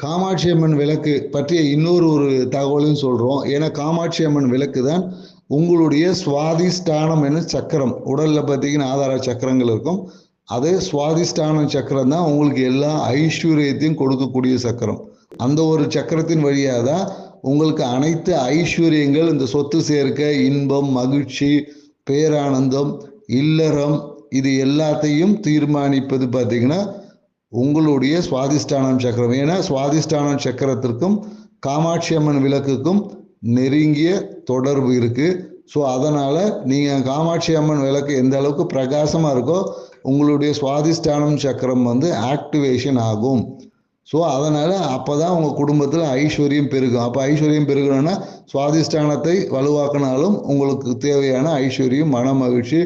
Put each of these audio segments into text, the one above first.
காமாட்சி அம்மன் விளக்கு பற்றிய இன்னொரு தகவலையும் சொல்கிறோம். ஏன்னா காமாட்சி அம்மன் விளக்கு தான் உங்களுடைய சுவாதிஷ்டானம் என சக்கரம். உடலில் பார்த்தீங்கன்னா ஆதார சக்கரங்கள் இருக்கும். அதே சுவாதிஷ்டான சக்கரம் தான் உங்களுக்கு எல்லா ஐஸ்வர்யத்தையும் கொடுக்கக்கூடிய சக்கரம். அந்த ஒரு சக்கரத்தின் வழியாக தான் உங்களுக்கு அனைத்து ஐஸ்வர்யங்கள், இந்த சொத்து சேர்க்க, இன்பம், மகிழ்ச்சி, பேரானந்தம், இல்லறம், இது எல்லாத்தையும் தீர்மானிப்பது பார்த்தீங்கன்னா உங்களுடைய சுவாதிஷ்டானம் சக்கரம். ஏன்னா சுவாதிஷ்டானம் சக்கரத்திற்கும் காமாட்சி அம்மன் விளக்குக்கும் நெருங்கிய தொடர்பு இருக்குது. ஸோ அதனால் நீங்கள் காமாட்சி அம்மன் விளக்கு எந்த அளவுக்கு பிரகாசமாக இருக்கோ உங்களுடைய சுவாதிஷ்டானம் சக்கரம் ஆக்டிவேஷன் ஆகும். ஸோ அதனால் அப்போ தான் உங்கள் குடும்பத்தில் ஐஸ்வர்யம் பெருகும். அப்போ ஐஸ்வர்யம் பெருகணும்னா சுவாதிஷ்டானத்தை வலுவாக்கினாலும் உங்களுக்கு தேவையான ஐஸ்வர்யம், மன மகிழ்ச்சி,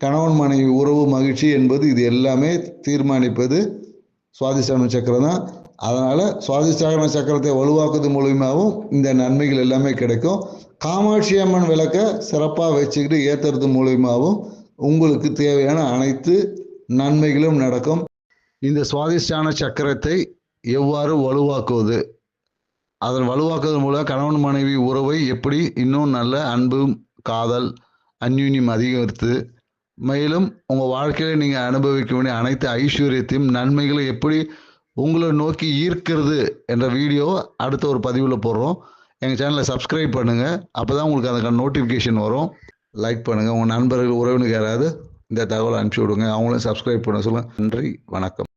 கணவன் மனைவி உறவு மகிழ்ச்சி என்பது இது எல்லாமே தீர்மானிப்பது சுவாதிஷ்டான சக்கரம் தான். அதனால் சுவாதிஷ்டான சக்கரத்தை வலுவாக்குறது மூலியமாகவும் இந்த நன்மைகள் எல்லாமே கிடைக்கும். காமாட்சி அம்மன் விளக்கை சிறப்பாக வச்சுக்கிட்டு ஏற்றுறது மூலியமாகவும் உங்களுக்கு தேவையான அனைத்து நன்மைகளும் நடக்கும். இந்த சுவாதிஷ்டான சக்கரத்தை எவ்வாறு வலுவாக்குவது, அதன் வலுவாக்குவதன் மூலம் கணவன் மனைவி உறவை எப்படி இன்னும் நல்ல அன்பு, காதல், அந்யூன்யம் அதிகரித்து மேலும் உங்கள் வாழ்க்கையில் நீங்கள் அனுபவிக்க வேண்டிய அனைத்து ஐஸ்வர்யத்தையும் நன்மைகளை எப்படி உங்களை நோக்கி ஈர்க்கிறது என்ற வீடியோ அடுத்த ஒரு பதிவில் போடுறோம். எங்கள் சேனலை சப்ஸ்கிரைப் பண்ணுங்கள். அப்போ தான் உங்களுக்கு அதுக்கான நோட்டிஃபிகேஷன் வரும். லைக் பண்ணுங்கள். உங்கள் நண்பர்கள், உறவினர்கள் யாராவது இந்த தகவலை அனுப்பிச்சி விடுங்க, அவங்களும் சப்ஸ்கிரைப் பண்ண சொல்லுங்கள். நன்றி, வணக்கம்.